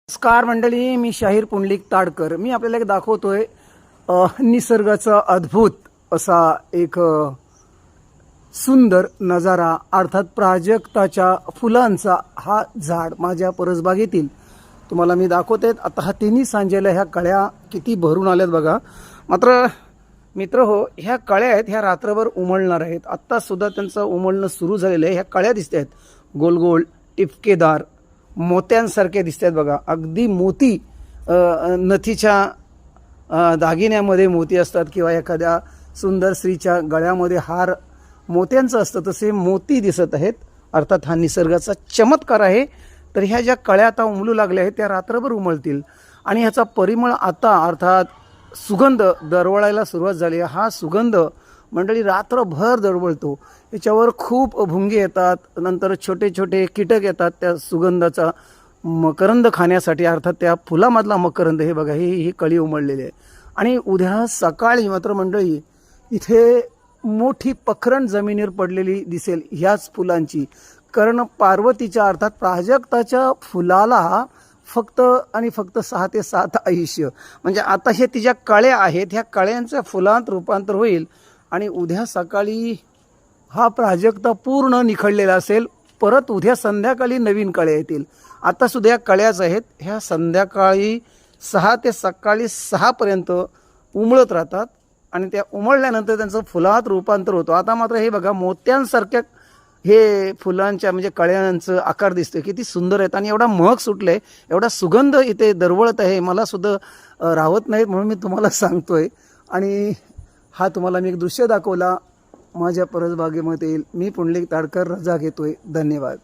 नमस्कार मंडळी, मी शाहीर पुंडलिक ताडकर. मी आपल्याला एक दाखवतोय निसर्गाचा अद्भुत असा एक सुंदर नजारा, अर्थात प्राजक्ताच्या फुलांचा हा झाड माझ्या परसबागेतील तुम्हाला मी दाखवते. आता हा तिन्ही सांजेला ह्या कळ्या किती भरून आल्यात बघा. मात्र मित्र हो, ह्या कळ्या आहेत ह्या रात्रभर उमलणार आहेत. आत्ता सुद्धा त्यांचं उमलणं सुरू झालेलं आहे. ह्या कळ्या दिसत आहेत गोल गोल टिपकेदार मोत्यांसारखे दिसतात बघा. अगदी मोती नथीच्या दागिन्यामध्ये मोती असतात किंवा एखाद्या सुंदर स्त्रीच्या गळ्यामध्ये हार मोत्यांचं असतं, तसे मोती दिसत आहेत. अर्थात हा निसर्गाचा चमत्कार आहे. तर ह्या ज्या कळ्या आता उमलू लागल्या आहेत त्या रात्रभर उमलतील आणि ह्याचा परिमळ आता अर्थात सुगंध दरवळायला सुरुवात झाली. हा सुगंध मंडळी रात्रभर दरवळतो. याच्यावर खूप भुंगे येतात, नंतर छोटे छोटे कीटक येतात त्या सुगंधाचा मकरंद खाण्यासाठी. अर्थात त्या फुलामधला मकरंद हे बघा, ही कळी उमललेली आहे. आणि उद्या सकाळी मात्र मंडळी इथे मोठी पखरण जमिनीवर पडलेली दिसेल ह्याच फुलांची. कारण पार्वतीच्या अर्थात प्राजक्ताच्या फुलाला फक्त आणि फक्त 6 ते 7 आयुष्य. म्हणजे आता हे तिच्या कळ्या आहेत, ह्या कळ्यांच्या फुलांत रूपांतर होईल आणि उद्या सकाळी हा प्राजक्ता पूर्ण निखळलेला असेल. परत उद्या संध्याकाळी नवीन कळ्या येतील. आता सुद्धा या कळ्याच आहेत, ह्या संध्याकाळी 6 ते सकाळी 6 पर्यंत उमळत राहतात आणि त्या उमळल्यानंतर त्यांचं फुलात रूपांतर होतं. आता मात्र हे बघा मोत्यांसारख्या हे फुलांच्या म्हणजे कळ्यांचं आकार दिसतोय, किती सुंदर आहेत आणि एवढा महक सुटलाय, एवढा सुगंध इथे दरवळत आहे. मला सुद्धा राहत नाहीत म्हणून मी तुम्हाला सांगतोय. आणि हा तुम्हाला मी एक दृश्य दाखवला माझ्या परसबागेमध्ये. मी पुंडलिक ताडकर रजा घेतोय. धन्यवाद.